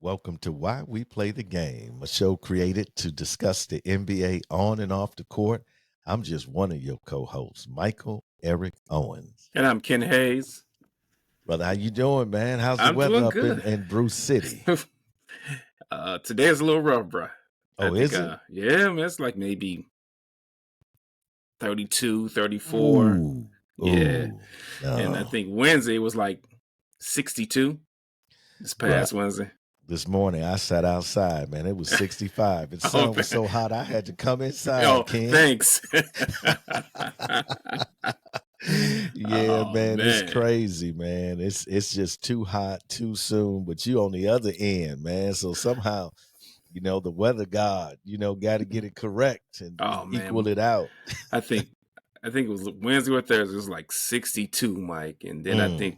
Welcome to Why We Play the Game, a show created to discuss the NBA on and off the court. I'm just one of your co-hosts, Michael Eric Owens. And I'm Ken Hayes. Brother, how you doing, man? How's the I'm weather doing up in, good. in Bruce City? Today is a little rough, bro. I Oh, think, is it? yeah, man, it's like maybe 32, 34. Ooh, Yeah. ooh, And I no. think Wednesday was like 62 this Bruh, past Wednesday. this morning I sat outside, man. It was 65. The Oh, sun was so hot I had to come inside, oh Ken. thanks. Yeah, Oh, man, it's man. crazy, man. It's just too hot too soon, but you on the other end, man. So somehow, the weather god, got to get it correct and Oh, equal man. it out. I think it was Wednesday or Thursday. It was like 62, Mike. And then I Mm, think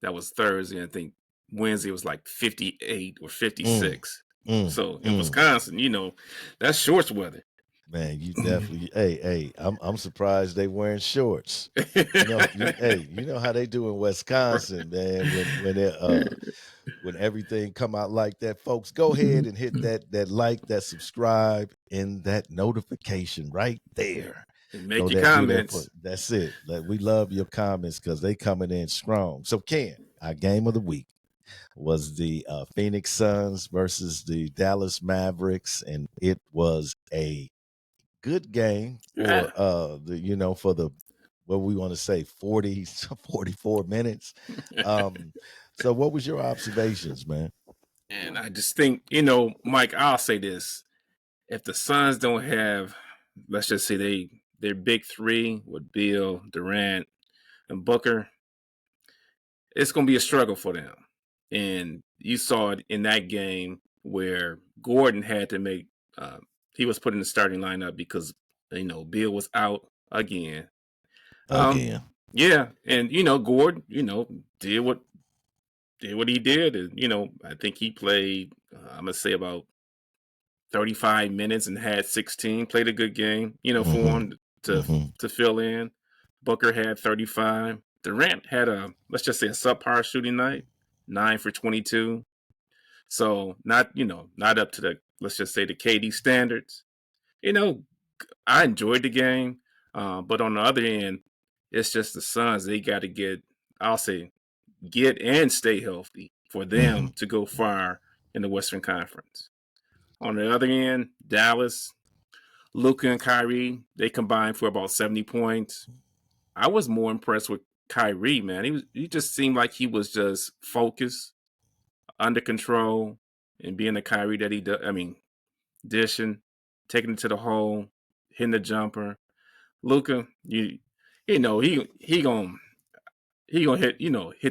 that was Thursday. I think Wednesday was like 58 or mm, 56. mm, So in mm. Wisconsin, that's shorts weather. Man, you definitely. Hey, I'm surprised they wearing shorts. You know how they do in Wisconsin, man. When everything come out like that, folks, go ahead and hit that like, that subscribe, and that notification right there. And make Go your that do that for comments. that's it. We love your comments because they coming in strong. So Ken, our game of the week was the Phoenix Suns versus the Dallas Mavericks, and it was a good game for Yeah. for the what we want to say 40 44 minutes. So what was your observations, man? And I just think, Mike, I'll say this. If the Suns don't have, let's just say their big three with Bill, Durant, and Booker, it's going to be a struggle for them. And you saw it in that game where Gordon had to he was put in the starting lineup because, Bill was out again. Um, Again. yeah. And, Gordon, did what he did. And, I think he played, I'm going to say about 35 minutes and had 16, played a good game, for Mm-hmm. him to, Mm-hmm. to fill in. Booker had 35. Durant had let's just say a subpar shooting night, 9 for 22. So not up to let's just say the KD standards. You know, I enjoyed the game, but on the other end, it's just the Suns. They got to I'll say, get and stay healthy for Mm-hmm. them to go far in the Western Conference. On the other end, Dallas, Luka and Kyrie, they combined for about 70 points. I was more impressed with Kyrie, man. He just seemed like he was just focused, under control, and being the Kyrie that he does. I mean, dishing, taking it to the hole, hitting the jumper. Luka, you know he gonna hit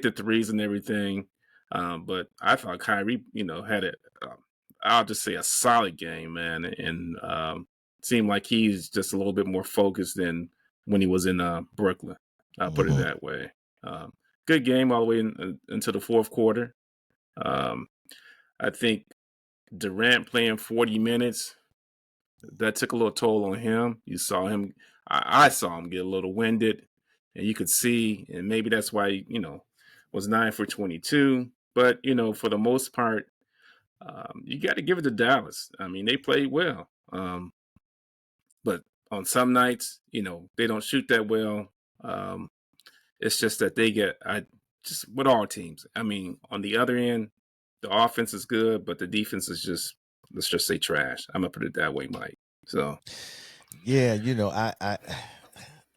the threes and everything. But I thought Kyrie, had I'll just say a solid game, man, and seemed like he's just a little bit more focused than when he was in Brooklyn. I'll put it Mm-hmm. that way. Um, Good game all the way into the fourth quarter. Um, I think Durant playing 40 minutes, that took a little toll on him. You saw him, I saw him get a little winded, and you could see, and maybe that's why was 9 for 22. But for the most part, you got to give it to Dallas. I mean, they played well, but on some nights, they don't shoot that well. Um, it's just that I just with all teams. I mean, on the other end, the offense is good, but the defense is just, let's just say, trash. I'm gonna put it that way, Mike. So. Yeah,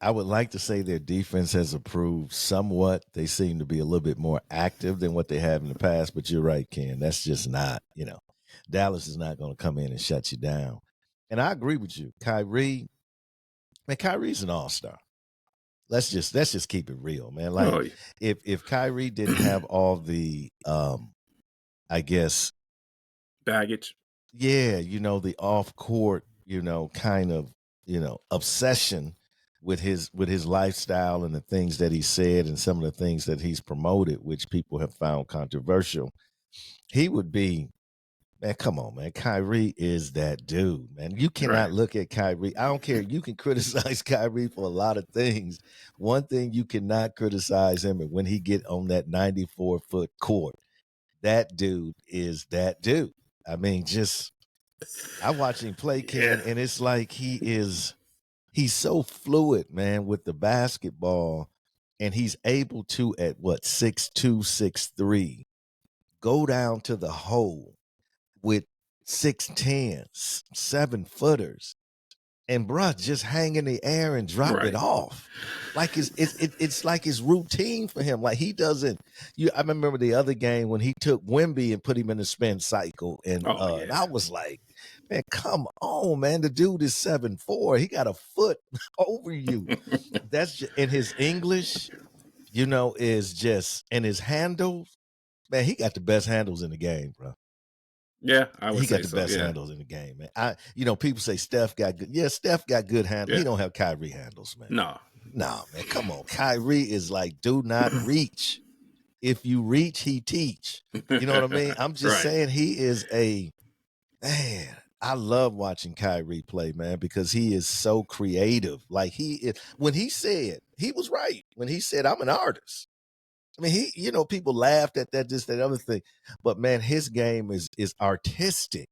I would like to say their defense has improved somewhat. They seem to be a little bit more active than what they have in the past, but you're right, Ken. That's just not. Dallas is not going to come in and shut you down. And I agree with you. Kyrie's an all-star. Let's just keep it real, man. Like Oh, yeah. if Kyrie didn't have all the I guess, Baggage. yeah, the off court, kind of, obsession with his lifestyle and the things that he said and some of the things that he's promoted, which people have found controversial, he would be, man, come on, man. Kyrie is that dude, man. You cannot Right. look at Kyrie. I don't care. You can criticize Kyrie for a lot of things. One thing you cannot criticize him is when he get on that 94-foot court. that dude is that dude. I mean, just I watch him play, Yeah. Ken, and it's like he's so fluid, man, with the basketball, and he's able to at what 6'2", 6'3", go down to the hole with 6'10", 7-footers, and bruh just hang in the air and drop it Right. off. Like it's like it's routine for him. Like he doesn't. I remember the other game when he took Wemby and put him in the spin cycle, and Oh and yeah. I was like, man, come on, man. The dude is 7'4". He got a foot over you. That's just, and his English, is just, and his handles. Man, he got the best handles in the game, bro. Yeah, I would He got say the so. best Yeah. handles in the game, man. People say Steph got good. Yeah, Steph got good handles. He Yeah. don't have Kyrie handles, man. No. Nah, man, come on. Kyrie is like, do not reach. If you reach, he teach. You know what I mean? I'm just Right. saying he is man. I love watching Kyrie play, man, because he is so creative. Like when he said, he was right. When he said, I'm an artist. I mean, people laughed at that, this, that other thing. But man, his game is artistic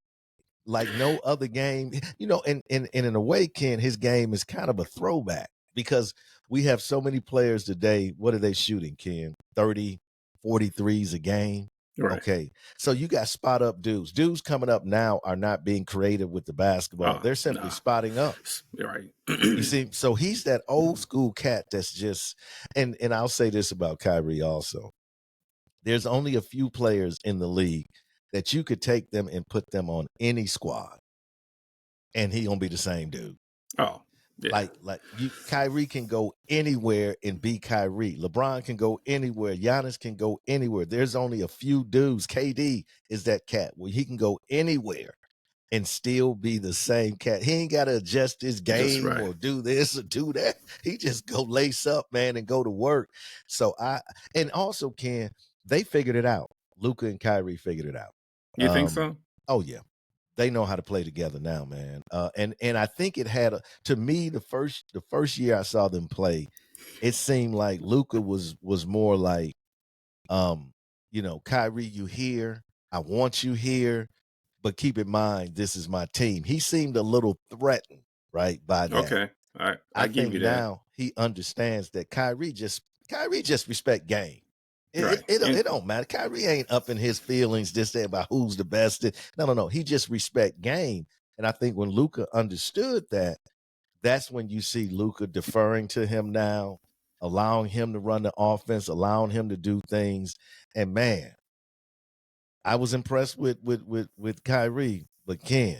like no other game. And in a way, Ken, his game is kind of a throwback because we have so many players today. What are they shooting, Ken? 30, 43s a game. Right. Okay. So you got spot up dudes. Dudes coming up now are not being creative with the basketball. Oh They're simply no. spotting up. Right. You see, so he's that old school cat that's just and I'll say this about Kyrie also. There's only a few players in the league that you could take them and put them on any squad and he gonna be the same dude. Oh yeah. Kyrie can go anywhere and be Kyrie. LeBron can go anywhere. Giannis can go anywhere. There's only a few dudes. KD is that cat where he can go anywhere and still be the same cat. He ain't got to adjust his Just game right. or do this or do that. He just go lace up, man, and go to work. So and also Ken, they figured it out. Luka and Kyrie figured it out. You think so? Oh yeah, they know how to play together now, man. And I think it had to me the first year I saw them play, it seemed like Luka was more like, Kyrie, you here? I want you here, but keep in mind this is my team. He seemed a little threatened, right, by that. Okay. I I give think you that. now he understands that Kyrie just respect game. It, Right. it, it, And it don't matter. Kyrie ain't up in his feelings just saying about who's the best. No. He just respect game. And I think when Luka understood that, that's when you see Luka deferring to him now, allowing him to run the offense, allowing him to do things. And man, I was impressed with Kyrie, but Ken,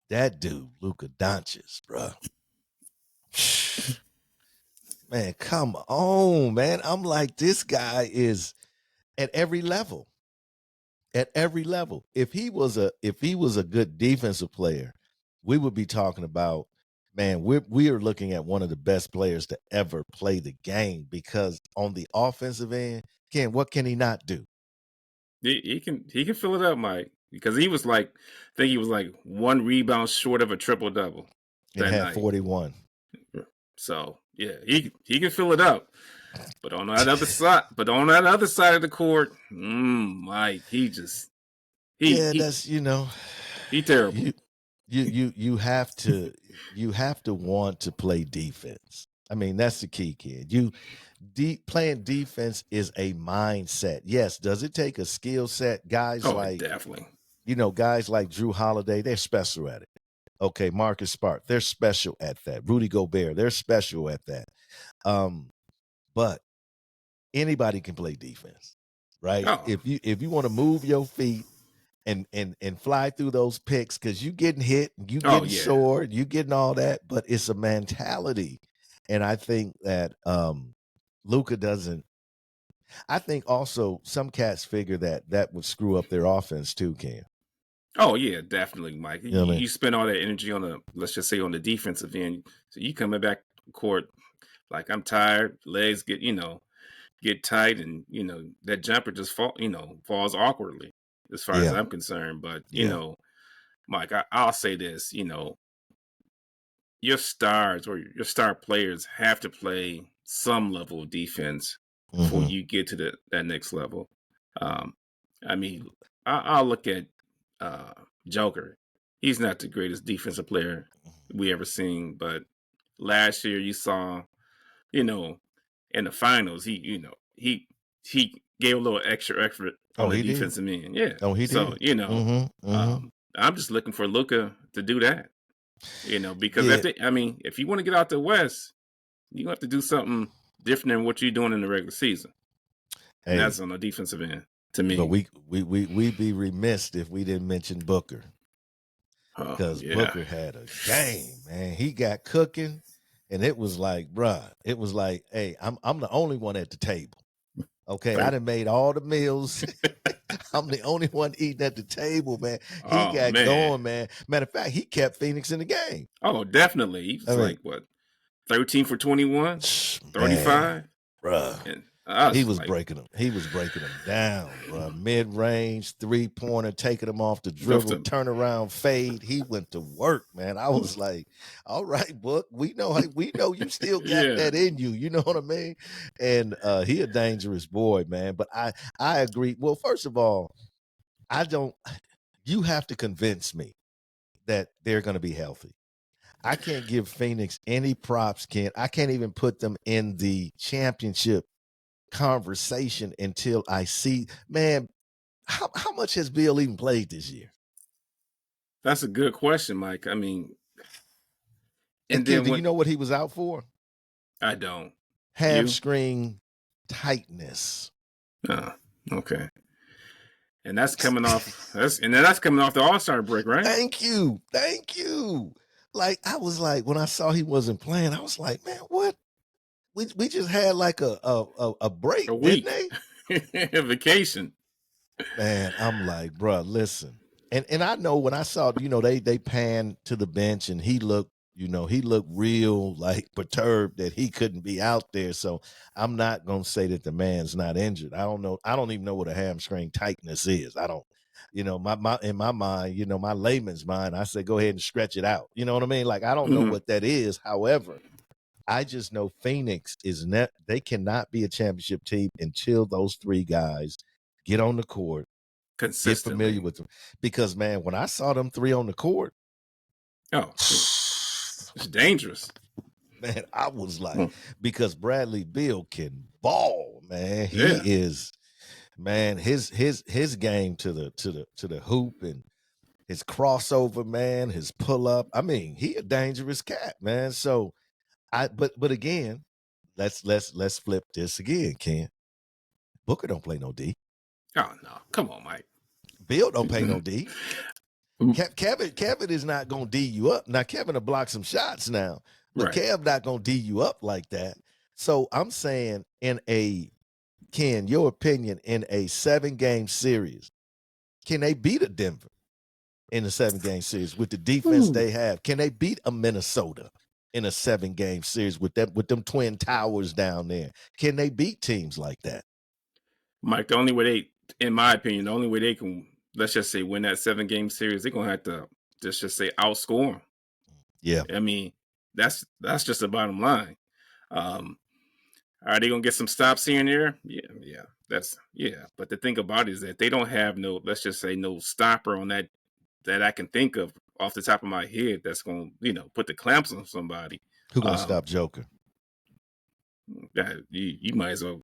that dude, Luka Doncic, bro. Man, come on, man. I'm like, this guy is at every level. At every level. If he was a good defensive player, we would be talking about, man, we are looking at one of the best players to ever play the game because on the offensive end, Ken, what can he not do? he can fill it up, Mike, because he was like, I think he was like one rebound short of a triple double And that had night. 41. So yeah, he can fill it up. But on that other side of the court, Mike, he just Yeah, he that's he terrible. you you have to want to play defense. I mean, that's the key, kid. Playing defense is a mindset. Yes, does it take a skill set? Oh, definitely. Guys like Drew Holiday, they're special at it. Okay, Marcus Smart, they're special at that. Rudy Gobert, they're special at that. But anybody can play defense, right? Oh, If you want to move your feet and fly through those picks because you getting hit, you oh getting yeah. sore, you getting all that, but it's a mentality. And I think that Luka doesn't. I think also some cats figure that would screw up their offense too, Cam. Oh yeah, definitely, Mike. You know what I mean? You spend all that energy on let's just say on the defensive end. So you coming back court like I'm tired, legs get tight, and that jumper just falls awkwardly as far as Yeah, I'm concerned. But yeah. Mike, I'll say this, your stars or your star players have to play some level of defense before Hmm. you get to that next level. Um, I mean, I'll look at uh, Joker. He's not the greatest defensive player we ever seen, but last year you saw, you know, in the finals, he gave a little extra effort Oh, on the he did. defensive end. Yeah. Oh, he So, did. Mm-hmm. I'm just looking for Luka to do that. Because Yeah. if you want to get out the West, you have to do something different than what you're doing in the regular season. And Hey, that's on the defensive end to but me. we'd be remiss if we didn't mention Booker, Oh, because yeah. Booker had a game, man. He got cooking, and it was like, bruh, it was like, hey, I'm the only one at the table. Okay, I done made all the meals. I'm the only one eating at the table, man. He Oh, got man. going, man. Matter of fact, he kept Phoenix in the game. Oh, definitely. He I was mean, like, what, 13 for 21, man, 35? bruh. And I He was was like, breaking them. He was breaking them down, bro. Mid-range, three-pointer, taking them off the left dribble, him. turnaround, fade. He went to work, man. I was like, all right, Book. We know you still got Yeah. that in you. You know what I mean? And he a dangerous boy, man. But I agree. Well, first of all, I don't. You have to convince me that they're going to be healthy. I can't give Phoenix any props, Ken. I can't even put them in the championship conversation until I see, man, how much has Bill even played this year? That's a good question, Mike. I mean, And and Ken, then do you when know what he was out for? I don't. You? Hamstring tightness. Oh, okay. And that's coming off that's coming off the All-Star break, right? Thank you. Thank you. Like, I was like, when I saw he wasn't playing, I was like, man, what? We just had like a break, A didn't week. they? Vacation. Man, I'm like, bro, listen. And I know when I saw, they panned to the bench, and he looked real like perturbed that he couldn't be out there. So I'm not gonna say that the man's not injured. I don't know. I don't even know what a hamstring tightness is. I don't, my in my mind, my layman's mind, I say go ahead and stretch it out. You know what I mean? Like, I don't know Mhm. what that is. However, I just know Phoenix they cannot be a championship team until those three guys get on the court, get familiar Consistently. with them. Because, man, when I saw them three on the court, Oh, it's dangerous. man, I was like, Hmm. because Bradley Beal can ball, man. He Yeah. is, man, his game to the hoop, and his crossover, man, his pull up. I mean, he a dangerous cat, man. So but again, let's flip this again, Ken. Booker don't play no D. Oh no. Come on, Mike. Bill don't play no D. Kevin is not gonna D you up. Now Kevin will block some shots now, but Right. Kev not gonna D you up like that. So I'm saying, Ken, your opinion, in a 7-game series, can they beat a Denver in a 7-game series with the defense Ooh. they have? Can they beat a Minnesota in a 7-game series with them twin towers down there? Can they beat teams like that? Mike, the only way in my opinion, the only way they can, let's just say, win that 7-game series, they're gonna have to just say outscore them. Yeah. I mean, that's just the bottom line. Um, are they gonna get some stops here and there? Yeah. But the thing about it is that they don't have no, let's just say, no stopper on that I can think of off the top of my head that's gonna, put the clamps on somebody. Who gonna Um, stop Joker? that you might as well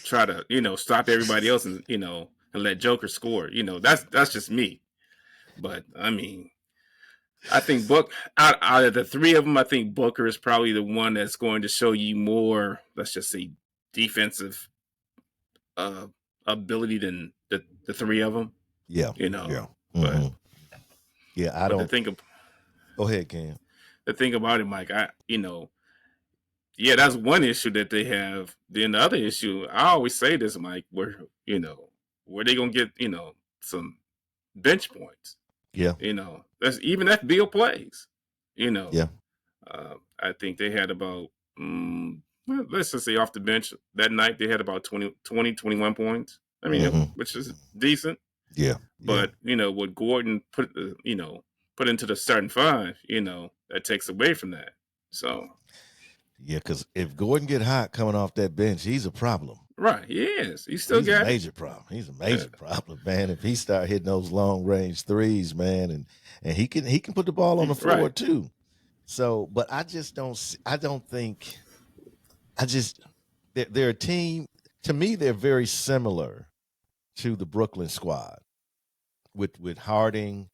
try to, stop everybody else and and let Joker score. That's just me. But I mean, I think out of the three of them, I think Booker is probably the one that's going to show you more, let's just say, defensive uh ability than the three of them. Yeah. You know, Yeah. but Mm-hmm. Yeah. I but don't. Go ahead, Cam. the thing about it, Mike, yeah, that's one issue that they have. Then the other issue, I always say this, Mike, where they gonna get some bench points. Yeah. That's even if Bill plays. You know, Yeah. I think they had about well, let's just say off the bench that night they had about 21 points. I mean, Mm-hmm. which is decent. Yeah. Yeah. But what Gordon put into the starting five, that takes away from that. So Yeah. Because if Gordon get hot coming off that bench, he's a problem. Right, he is. He still He's a got it. major problem. He's a Yeah. major problem, man. If he start hitting those long range threes, man, and he can put the ball on the floor Right. too. So, but I just I don't think I just they're a team. To me, they're very similar to the Brooklyn squad with Harding,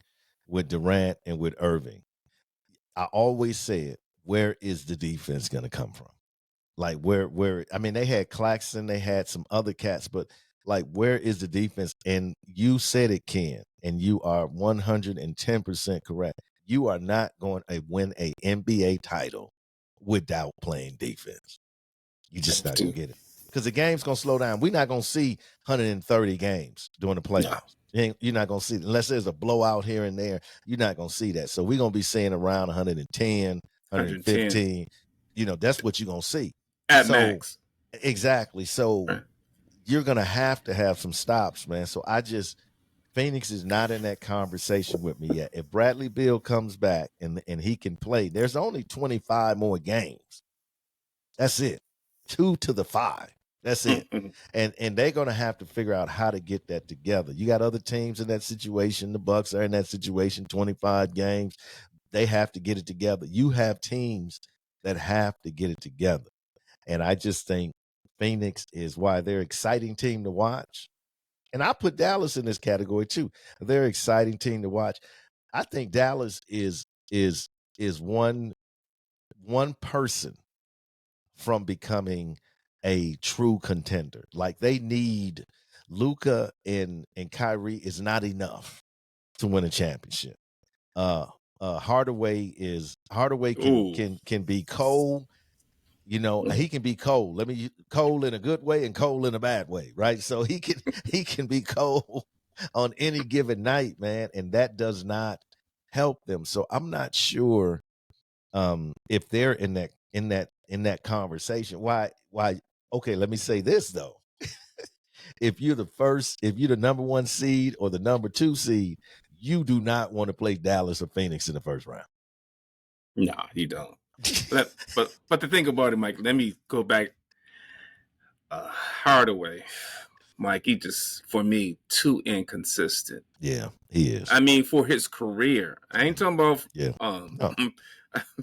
with Durant, and with Irving. I always said, where is the defense going to come from? Like where I mean, they had Claxton, they had some other cats, but like where is the defense? And you said it, Ken, and you are 110% correct. You are not going to win a NBA title without playing defense. You're just not gonna get it. Because the game's gonna slow down. We're not gonna see 130 games during the No. playoffs. You're not gonna see it. Unless there's a blowout here and there, you're not gonna see that. So we're gonna be seeing around 110, 110 115. That's what you're gonna see. at So max. exactly. So Right. you're gonna have to have some stops, man. So Phoenix is not in that conversation with me yet. If Bradley Beal comes back and he can play, there's only 25 more games. That's it. 2 to the 5. That's it. And they're going to have to figure out how to get that together. You got other teams in that situation. The Bucks are in that situation, 25 games. They have to get it together. You have teams that have to get it together. And I just think Phoenix is why they're an exciting team to watch. And I put Dallas in this category too. They're an exciting team to watch. I think Dallas is one person from becoming a true contender. Like they need Luca and Kyrie is not enough to win a championship. Hardaway Ooh. can be cold. He can be cold. Cold in a good way and cold in a bad way, right? So he can be cold on any given night, man, and that does not help them. So I'm not sure if they're in that conversation. Why okay, let me say this though. If you're the number 1 seed or the number 2 seed, you do not want to play Dallas or Phoenix in the first round. No, you don't. But the thing about it, Mike, let me go back. Hardaway, Mike, he just for me too inconsistent. Yeah, he is. I mean, for his career, I ain't talking about Yeah. No.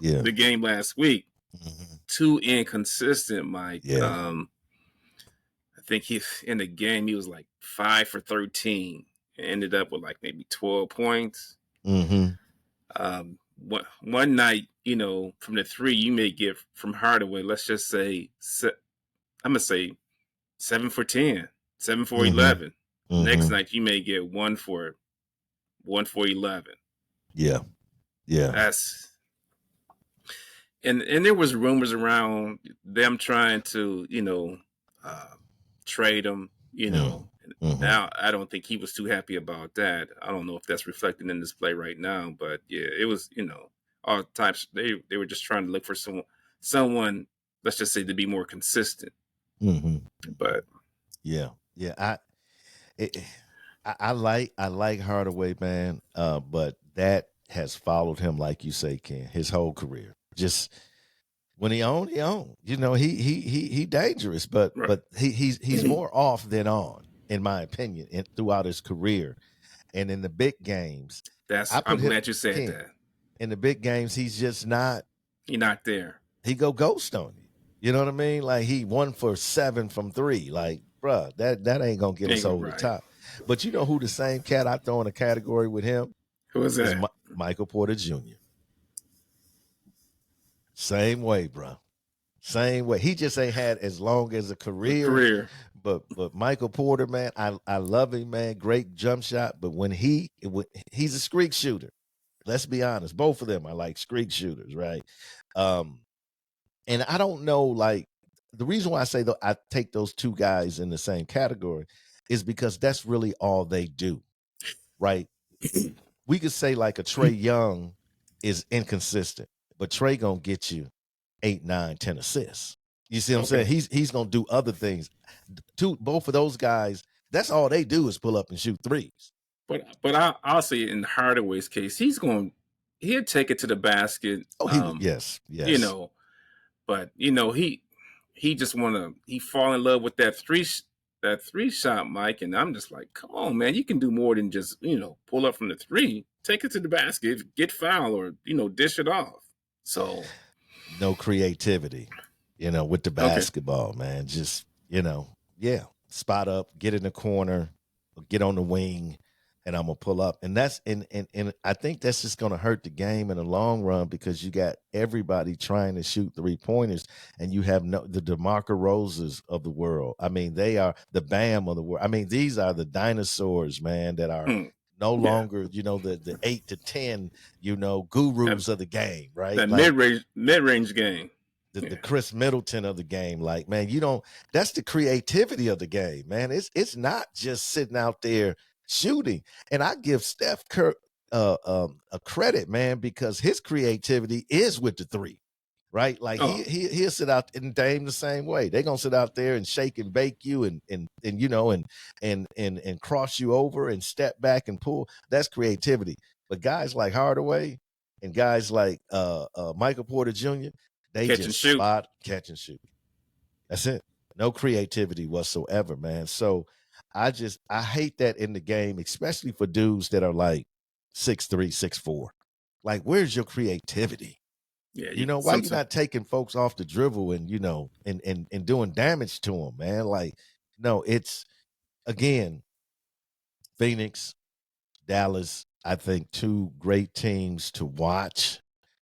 Yeah. the game last week. Mm-hmm. Too inconsistent, Mike. Yeah. I think he in the game he was like 5 for 13. Ended up with like maybe 12 points. Mm-hmm. One night, from the 3 you may get from Hardaway, let's just say I'm gonna say 7 for 10, 7 for Mm-hmm. 11. Next Mm-hmm. night you may get 1 for 11. Yeah. Yeah. That's and there was rumors around them trying to trade him. Mm-hmm. Now I don't think he was too happy about that. I don't know if that's reflected in this play right now, but yeah, it was all types. They were just trying to look for someone, let's just say, to be more consistent. Mm-hmm. But Yeah. Yeah. It, I like Hardaway, man. But that has followed him, like you say, Ken, his whole career. Just when he owned, he owned. He dangerous, but right, he's more off than on, in my opinion, throughout his career. And in the big games, I I'm put him glad you said Ken. that. In the big games, he's just not. You're not there. He go ghost on you. You know what I mean? Like he 1 for 7 from 3. Like, bruh, that ain't gonna get us Ain't over the right. top. But you know who the same cat I throw in a category with him Who was is that? Michael Porter Jr. Same way, bro. Same way. He just ain't had as long as a career. Career. But Michael Porter, man, I love him, man. Great jump shot. But when he's a streak shooter. Let's be honest. Both of them are like streak shooters, right? And I don't know, like the reason why I say though I take those two guys in the same category is because that's really all they do, right? We could say like a Trey Young is inconsistent, but Trey gonna get you 8, 9, 10 assists. You see what I'm saying? Okay. He's gonna do other things. Both of those guys, that's all they do is pull up and shoot threes. But I'll say in Hardaway's case, he'll take it to the basket. Oh, he would. Yes, You yes. know, but he he just he fall in love with that three shot, Mike. And I'm just like, come on, man, you can do more than just pull up from the three. Take it to the basket, get foul, or dish it off. So No creativity, with the okay, basketball, man. Just, yeah, spot up, get in the corner, or get on the wing, and I'm gonna pull up. And and I think that's just gonna hurt the game in the long run because you got everybody trying to shoot 3-pointers, and you have the DeMarco Roses of the world. I mean, they are the Bam of the world. I mean, these are the dinosaurs, man, that are no yeah, longer, the 8 to 10, that, gurus of the game, right? that Like mid range game. the Yeah. Chris Middleton of the game. Like, man, that's the creativity of the game, man. It's not just sitting out there shooting. And I give Steph Curry a credit, man, because his creativity is with the three. Right, like Oh, he'll sit out and Dame the same way. They're gonna sit out there and shake and bake you and cross you over and step back and pull. That's creativity. But guys like Hardaway and guys like Michael Porter Jr., they catch and just shoot. spot, catch, and shoot. That's it. No creativity whatsoever, man. So I hate that in the game, especially for dudes that are like 6'3", 6'4". Like, where's your creativity? Yeah, Why you not taking folks off the dribble and and doing damage to them, man? Like, no, it's again, Phoenix, Dallas, I think two great teams to watch.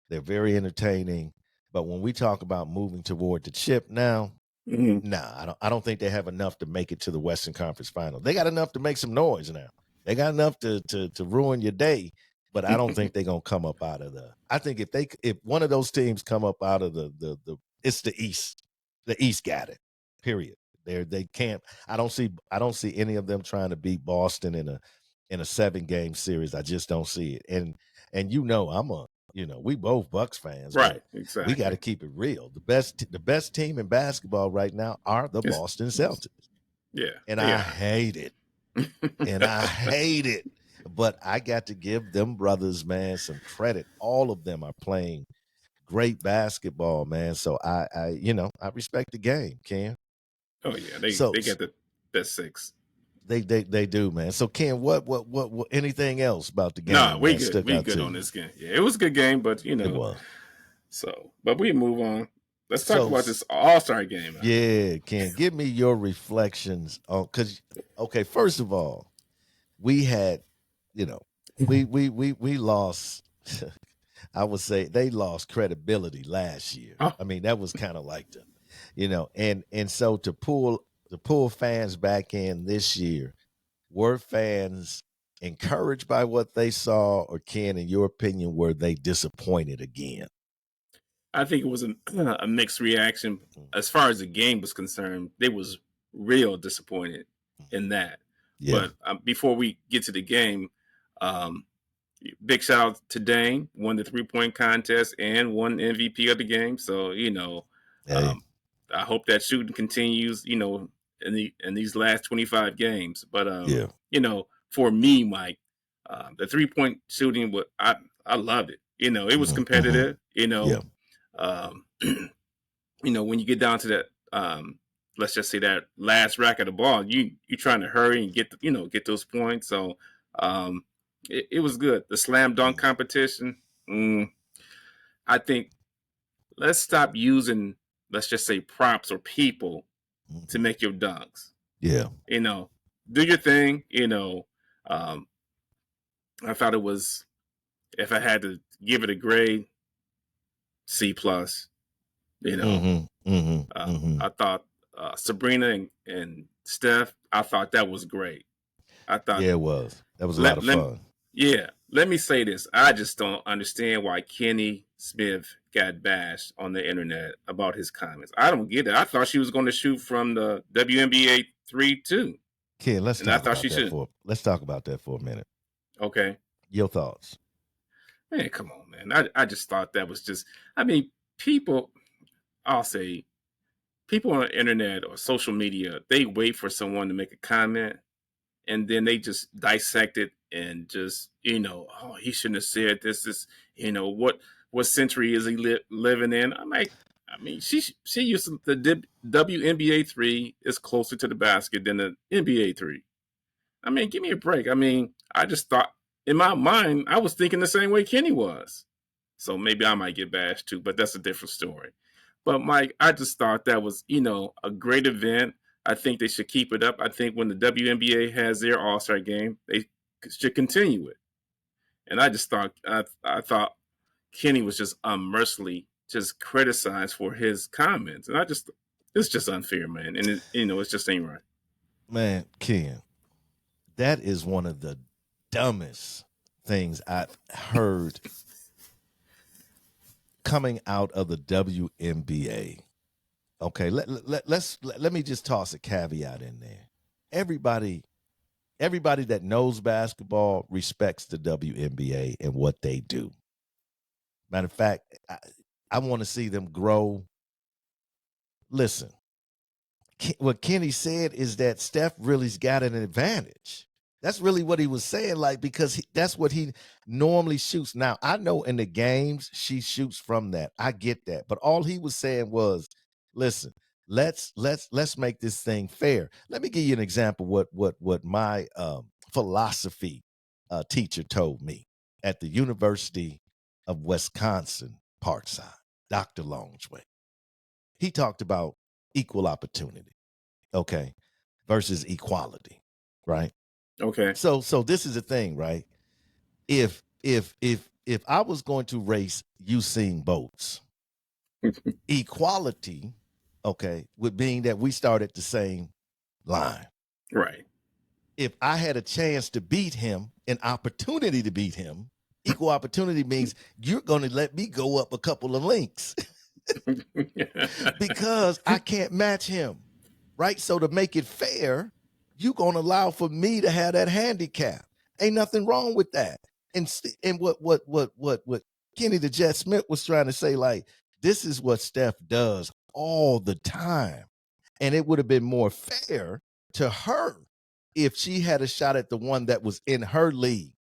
They're very entertaining. But when we talk about moving toward the chip now, Mhm. nah, I don't think they have enough to make it to the Western Conference Final. They got enough to make some noise now. They got enough to ruin your day, but I don't think they're gonna come up out of the. I think if one of those teams come up out of the it's the East. The East got it. Period. They can't. I don't see any of them trying to beat Boston in a 7-game series. I just don't see it. And we both Bucks fans, but Right, we got to exactly. keep it real. The best team in basketball right now are the It's, Boston Celtics, yeah, and they I are. hate it. And I hate it. But I got to give them brothers, man, some credit. All of them are playing great basketball, man. So I respect the game, Ken. Oh yeah, So they get the best six. they do, man. So Ken, what anything else about the Nah, game that stuck we out good to on you? this game. Yeah, it was a good game, but It was. but we move on. Let's talk So about this All Star game now. yeah, Ken, give me your reflections on because okay, first of all, we had, you know, we lost. I would say they lost credibility last year. Oh, I mean, that was kind of like and so to pull fans back in this year, were fans encouraged by what they saw, or Ken, in your opinion, were they disappointed again? I think it was a mixed reaction as far as the game was concerned. They was real disappointed in that. Yeah. But before we get to the game, um, big shout out to Dane, won the 3-point contest and won MVP of the game. So Hey. um, I hope that shooting continues. In these last 25 games. But Yeah. for me, Mike, the 3-point shooting, I loved it. It was Mm-hmm. competitive. Yeah. Um, when you get down to that, let's just say that last rack of the ball, you trying to hurry and get those points. So it was good. The slam dunk Mm-hmm. competition. I think let's stop using, let's just say, props or people to Mm-hmm. make your dunks. Yeah. You know, do your thing. Um, I thought it was, if I had to give it a grade, C plus. You know, Mm-hmm. Mm-hmm. Mm-hmm. I thought Sabrina and Steph, I thought that was great. I thought Yeah, it was. That was a lot let of let fun. yeah. Let me say this. I just don't understand why Kenny Smith got bashed on the internet about his comments. I don't get it. I thought she was going to shoot from the WNBA three too, Ken, and I thought she should. let's talk about that for a minute. Okay, Your thoughts. man, come on, man. I just thought that was just. I mean, people. I'll say people on the internet or social media, they wait for someone to make a comment and then they just dissect it and just oh, he shouldn't have said this. What century is he living in? I'm like, I mean, she used the WNBA three is closer to the basket than the NBA three. I mean, give me a break. I mean, I just thought in my mind I was thinking the same way Kenny was. So maybe I might get bashed too, but that's a different story. But Mike, I just thought that was a great event. I think they should keep it up. I think when the WNBA has their All Star game, they should continue it. And I just thought I thought Kenny was just unmercifully just criticized for his comments, and it's just unfair, man, and it just ain't right. Man, Ken, that is one of the dumbest things I've heard coming out of the WNBA. Okay, let me just toss a caveat in there. Everybody that knows basketball respects the WNBA and what they do. Matter of fact, I want to see them grow. Listen, what Kenny said is that Steph really's got an advantage. That's really what he was saying, like, because that's what he normally shoots. Now, I know in the games she shoots from that. I get that. But all he was saying was, listen, let's make this thing fair. Let me give you an example what my philosophy teacher told me at the University of Wisconsin, Parkside, Dr. Longway. He talked about equal opportunity, okay, versus equality, right? Okay. So this is the thing, right? If I was going to race Usain Bolt's, equality, okay, would mean that we start at the same line. Right. If I had a chance to beat him, an opportunity to beat him, equal opportunity means you're going to let me go up a couple of links because I can't match him, right? So to make it fair, you're going to allow for me to have that handicap. Ain't nothing wrong with that. And what Kenny the Jet Smith was trying to say, like, this is what Steph does all the time. And it would have been more fair to her if she had a shot at the one that was in her league.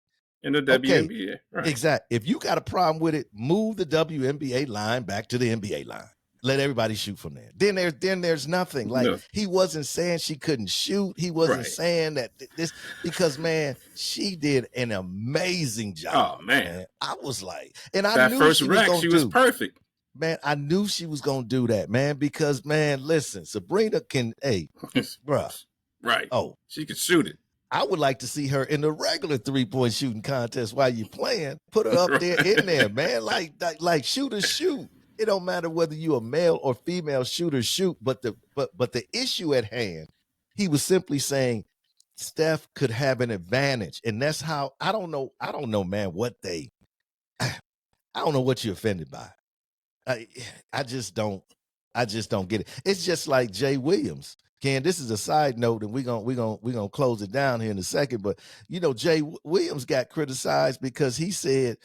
In the Okay, WNBA, right? exactly. If you got a problem with it, move the WNBA line back to the NBA line. Let everybody shoot from there. Then there's nothing. Like, No. he wasn't saying she couldn't shoot. He wasn't Right. saying that this, because, man, she did an amazing job. Oh man, I was like, and I that knew first she was rack, gonna she was do. perfect. Man, I knew she was gonna do that, man, because, man, listen, Sabrina can, hey, bruh. Right. Oh, she could shoot it. I would like to see her in the regular 3-point shooting contest while you're playing. Put her up there in there, man. Like shooters shoot. It don't matter whether you a male or female shooter shoot, but the issue at hand, he was simply saying Steph could have an advantage. And that's how I don't know, man, I don't know what you're offended by. I just don't get it. It's just like Jay Williams. Ken, this is a side note, and we're gonna close it down here in a second. But Jay Williams got criticized because he said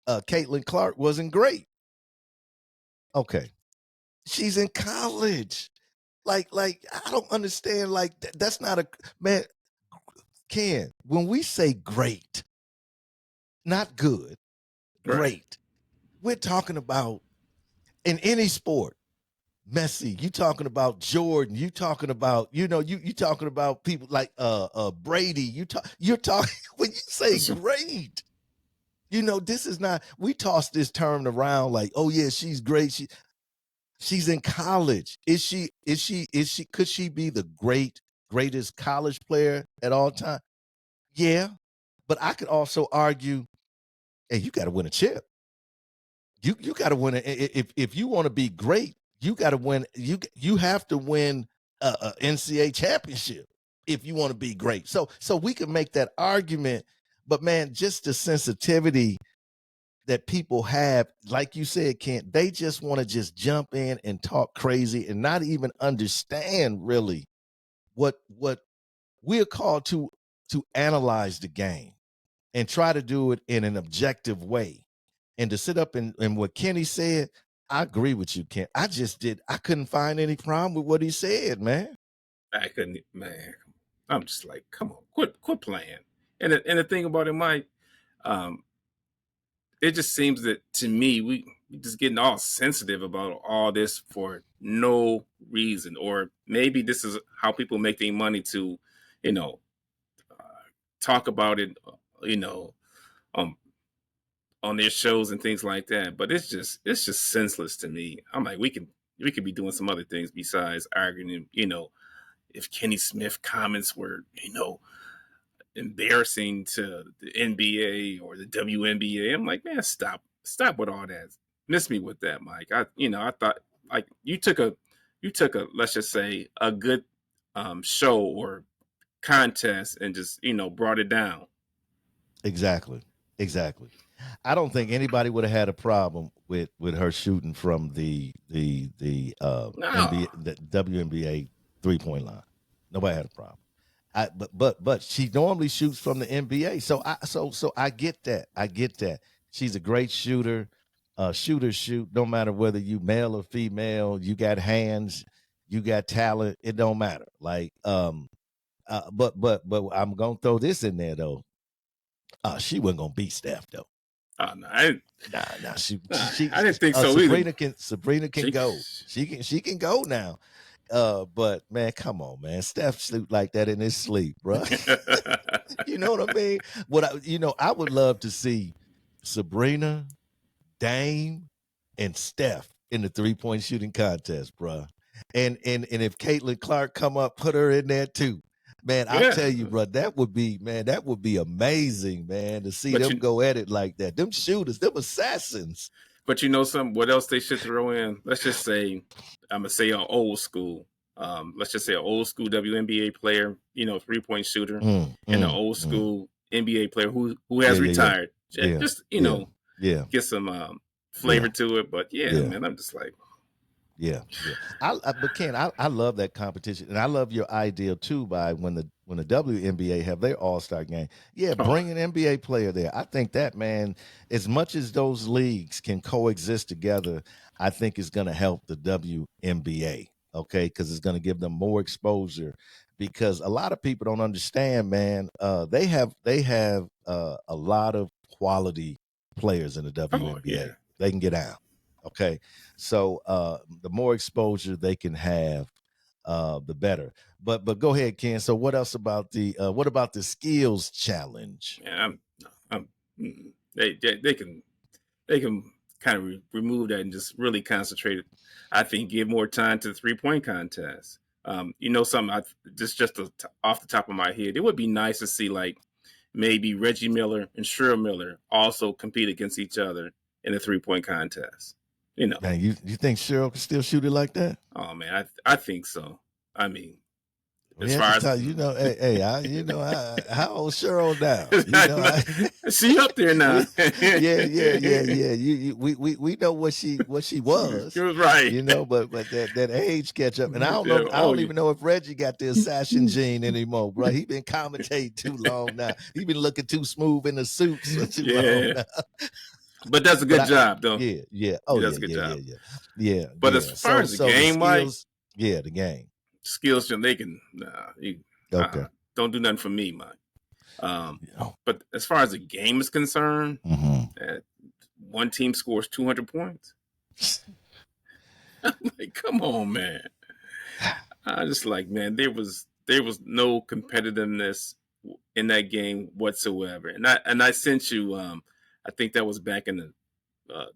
Caitlin Clark wasn't great. Okay, she's in college. Like I don't understand. Like that's not a man. Ken, when we say great, not good, Right. great, we're talking about in any sport. Messi, you talking about Jordan, you talking about, you talking about people like Brady, you're talking when you say great, this is not, we toss this term around like, oh yeah, she's great. She's in college. Could she be the greatest college player at all time? Yeah. But I could also argue, hey, you got to win a chip. You got to win if you want to be great, you got to win. You have to win a NCAA championship if you want to be great. So we can make that argument, but man, just the sensitivity that people have, like you said, Kent, they just want to just jump in and talk crazy and not even understand really what we're called to analyze the game and try to do it in an objective way. And to sit up and what Kenny said, I agree with you, Ken. I couldn't find any problem with what he said, man. I couldn't, man. I'm just like, come on, quit playing. And the thing about it, Mike, it just seems that to me, you're just getting all sensitive about all this for no reason, or maybe this is how people make their money to, you know, uh, talk about it, you know, um, on their shows and things like that. But it's just senseless to me. I'm like, we could be doing some other things besides arguing. You know, if Kenny Smith comments were, embarrassing to the NBA or the WNBA. I'm like, man, stop with all that. Miss me with that, Mike. I thought like you took a let's just say a good show or contest and just brought it down. Exactly. Exactly. I don't think anybody would have had a problem with her shooting from the No, NBA, the WNBA 3-point line. Nobody had a problem. But she normally shoots from the NBA. So I get that. I get that. She's a great shooter. Shooters shoot no matter whether you male or female. You got hands, you got talent. It don't matter. Like but I'm gonna throw this in there though. She wasn't gonna beat Steph though. no, Nah, I didn't think so either. Sabrina can She, go. She can go now. But man, come on, man. Steph sleep like that in his sleep, bro. You know what I mean? I would love to see Sabrina, Dame, and Steph in the 3-point shooting contest, bro. And if Caitlin Clark come up, put her in there too. Man, I'll yeah, tell you, bro, that would be amazing, man, to see but them you go at it like that. Them shooters, them assassins. But you know something? What else they should throw in? Let's just say, I'm gonna say an old school. Let's just say an old school WNBA player, 3-point shooter, Mm, and an mm, old mm. school NBA player who Yeah, has yeah, yeah. retired. Yeah, Just yeah, yeah, get some yeah, flavor to it. But yeah, yeah. man, I'm just like, Yeah, yeah. But Ken, I love that competition, and I love your idea too. By when the WNBA have their All Star game, yeah, oh, bring an NBA player there. I think that, man, as much as those leagues can coexist together, I think it's going to help the WNBA. Okay, because it's going to give them more exposure. Because a lot of people don't understand, man. They have a lot of quality players in the oh yeah. WNBA. They can get out. Okay, so the more exposure they can have, the better. But go ahead, Ken. So what about the skills challenge? Man, I'm they can kind of remove that and just really concentrate. I think give more time to the 3-point contest. Something off the top of my head, it would be nice to see like maybe Reggie Miller and Cheryl Miller also compete against each other in a 3-point contest. You know, Man, you think Cheryl can still shoot it like that? oh man, I think so. I mean, We as have to far as tell how old Cheryl now? she up there now. Yeah. We know what she was, You're right. but that age catch up. And I don't Yeah, know. I oh don't yeah. even know if Reggie got the assassin gene anymore, bro. He been commentating too long now. He been looking too smooth in the suits for too long Yeah, now. but that's a But good job, though. yeah. He Oh does yeah, a good yeah, job. yeah, yeah, But as yeah. far So as the the game, Mike, skills, yeah, the game. skills, they can nah, Okay. don't do nothing for me, Mike. Oh. But as far as the game is concerned, Mm-hmm. uh, one team scores 200 points. I'm like, come on, man. I just like, man, there was no competitiveness in that game whatsoever. And I sent you, I think that was back in the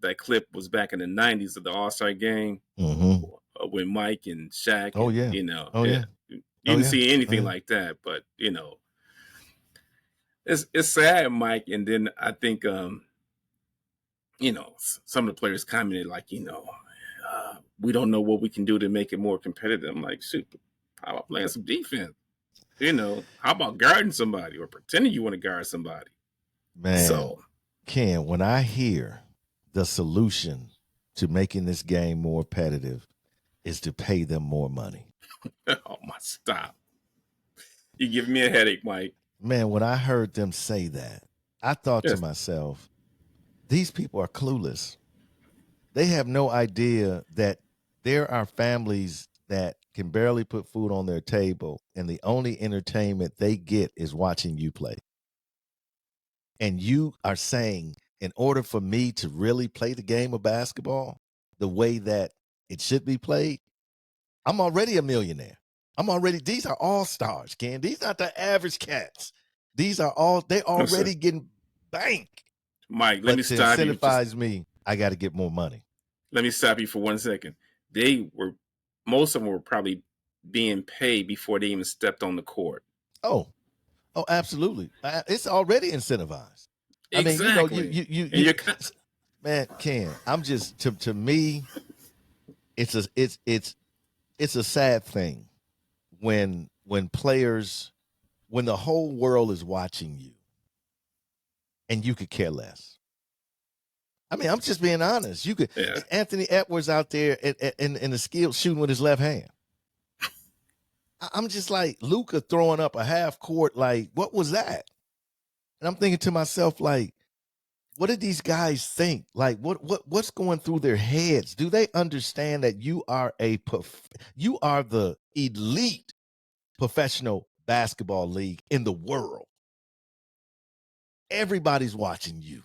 that clip was back in the '90s of the All Star game Mm-hmm. with Mike and Shaq, Oh and yeah. Oh yeah, yeah. you Oh didn't yeah. see Oh anything yeah. like that. But it's sad, Mike. And then I think some of the players commented like, we don't know what we can do to make it more competitive. I'm like, shoot, how about playing some defense? How about guarding somebody or pretending you want to guard somebody? Man, So, Ken, when I hear the solution to making this game more competitive is to pay them more money. oh my, stop! You give me a headache, Mike. Man, when I heard them say that, I thought to Yes, myself, these people are clueless. They have no idea that there are families that can barely put food on their table, and the only entertainment they get is watching you play. And you are saying in order for me to really play the game of basketball the way that it should be played, I'm already a millionaire. These are all stars, Ken. These not the average cats. They Listen, already getting bank. Mike, let me But to stop you. Just incentivize me, I got to get more money. let me stop you for 1 second. Most of them were probably being paid before they even stepped on the court. Oh, absolutely. It's already incentivized. I mean, Exactly. And you're man, Ken, I'm just to me, it's a sad thing when players, when the whole world is watching you and you could care less. I mean, I'm just being honest. You could yeah. Anthony Edwards out there in the skill shooting with his left hand. I'm just like Luka throwing up a half court. Like, what was that? And I'm thinking to myself, like, what do these guys think? Like, what's going through their heads? Do they understand that you are you are the elite professional basketball league in the world? Everybody's watching you.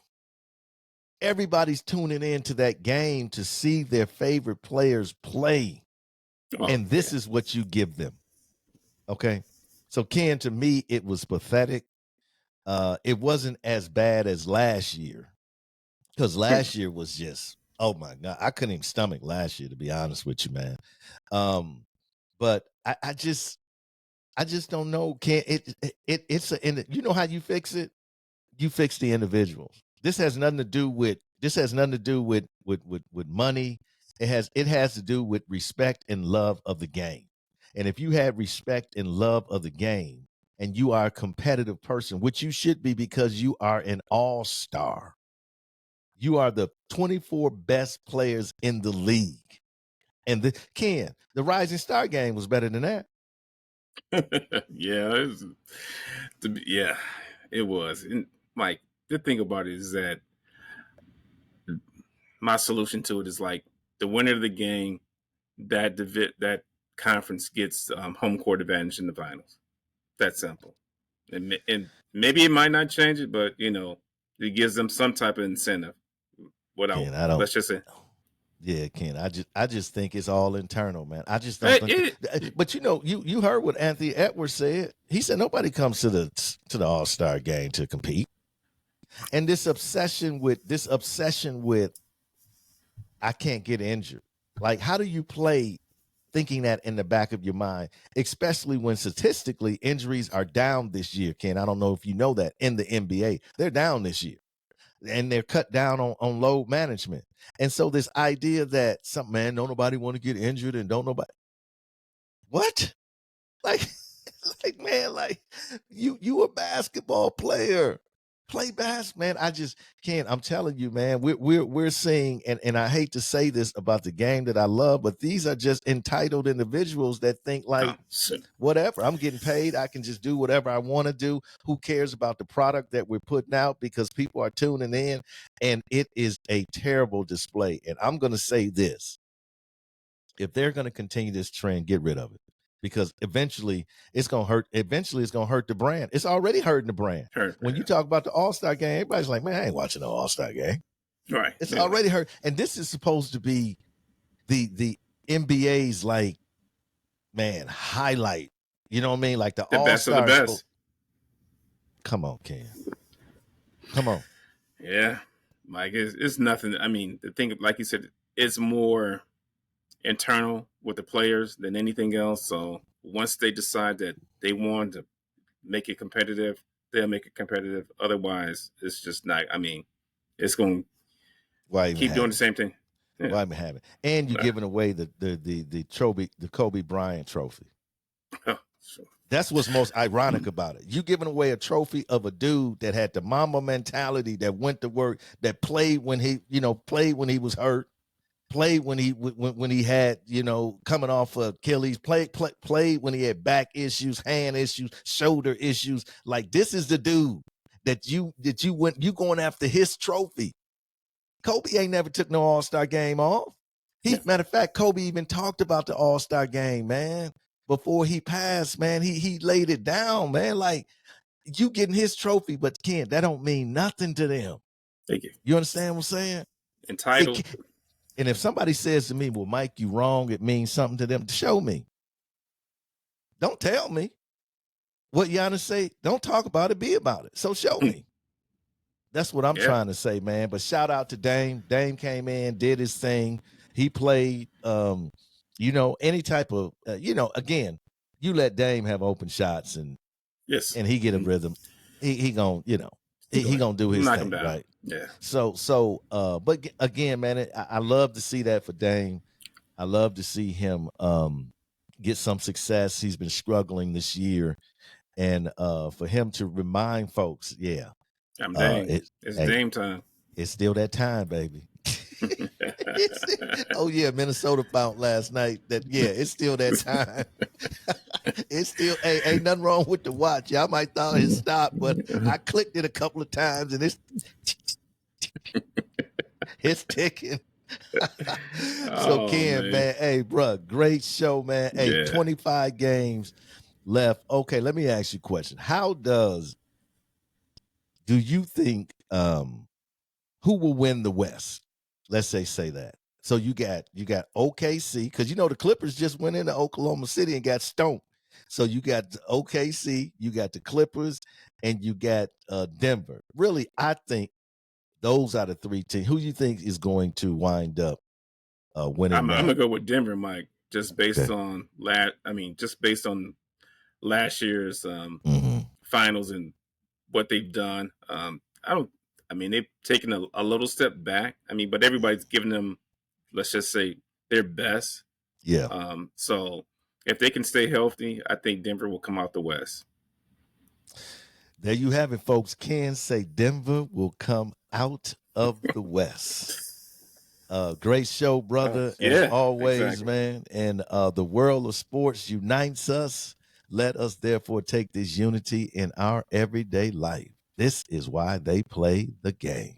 Everybody's tuning into that game to see their favorite players play. Oh, And this is what you give them. Okay. So, Ken, to me, it was pathetic. It wasn't as bad as last year, because last year was just, oh my God, I couldn't even stomach last year, to be honest with you, man. But I just don't know. Ken, you know how you fix it? You fix the individuals. This has nothing to do with money. It has to do with respect and love of the game. And if you had respect and love of the game and you are a competitive person, which you should be because you are an all-star. You are the 24 best players in the league. And the Rising Star game was better than that. yeah. Yeah, it was. And Mike, the thing about it is that my solution to it is like the winner of the game, that conference gets home court advantage in the finals. That simple. And maybe it might not change it, but it gives them some type of incentive. Ken, I don't. Let's just say, Yeah, Ken, I just think it's all internal, man. I just don't think. it, But you heard what Anthony Edwards said. He said nobody comes to the All-Star game to compete. And this obsession with I can't get injured. Like, how do you play thinking that in the back of your mind, especially when statistically injuries are down this year, Ken? I don't know if you know that in the NBA. They're down this year. And they're cut down on load management. And so this idea that don't nobody want to get injured and don't nobody what? Like like man, like you a basketball player. Play basketball, man. I just can't. I'm telling you, man. We're seeing, and I hate to say this about the game that I love, but these are just entitled individuals that think like, whatever. I'm getting paid. I can just do whatever I want to do. Who cares about the product that we're putting out? Because people are tuning in, and it is a terrible display. And I'm going to say this: if they're going to continue this trend, get rid of it. Because eventually it's gonna hurt. Eventually it's gonna hurt the brand. It's already hurting the brand. When you talk about the All-Star game, everybody's like, "Man, I ain't watching the All-Star game." Right. It's already hurt. And this is supposed to be the NBA's like, man, highlight. You know what I mean? Like the best of the All-Stars. best. Come on, Ken. Come on. Yeah, Mike, it's nothing. I mean, the thing, like you said, it's more internal with the players than anything else. So once they decide that they want to make it competitive, they'll make it competitive. Otherwise, it's just not. I mean, it's going to keep doing the same thing. Yeah. Why even have it? And you're giving away the trophy, the Kobe Bryant trophy. Oh, sure. That's what's most ironic about it. You giving away a trophy of a dude that had the Mamba mentality, that went to work, that played when played when he was hurt, played when he had, coming off of Achilles, played when he had back issues, hand issues, shoulder issues. Like, this is the dude that you going after his trophy. Kobe ain't never took no All-Star game off. Matter of fact, Kobe even talked about the All-Star game, man. Before he passed, man, he laid it down, man. Like, you getting his trophy, but Ken, that don't mean nothing to them. Thank you. You understand what I'm saying? Entitled. And if somebody says to me, well, Mike, you wrong, it means something to them, show me. Don't tell me. What Giannis say, don't talk about it, be about it. So show me. That's what I'm trying to say, man. But shout out to Dame. Dame came in, did his thing. He played, any type of, again, you let Dame have open shots and he get a rhythm. He gonna, he gonna do his thing, right? Yeah. But again, man, I love to see that for Dame. I love to see him get some success. He's been struggling this year, and for him to remind folks, I'm Dame. It's Dame time. It's still that time, baby. Oh yeah, Minnesota found last night that it's still that time. It's still ain't nothing wrong with the watch. Y'all might thought it stopped, but I clicked it a couple of times and it's ticking. So Ken, man, hey, bro, great show, man. Hey, 25 games left. Okay, let me ask you a question. Do you think who will win the West? Let's say that. So you got OKC, because the Clippers just went into Oklahoma City and got stoned. So you got OKC, you got the Clippers, and you got Denver. Really, I think those are the three teams. Who do you think is going to wind up winning? I'm gonna go with Denver, Mike, just based on last year's finals and what they've done. They've taken a little step back. But everybody's giving them, let's just say, their best. Yeah. So if they can stay healthy, I think Denver will come out the West. There you have it, folks. Ken say Denver will come out of the West. Great show, brother, as always, man. And the world of sports unites us. Let us therefore take this unity in our everyday life. This is why they play the game.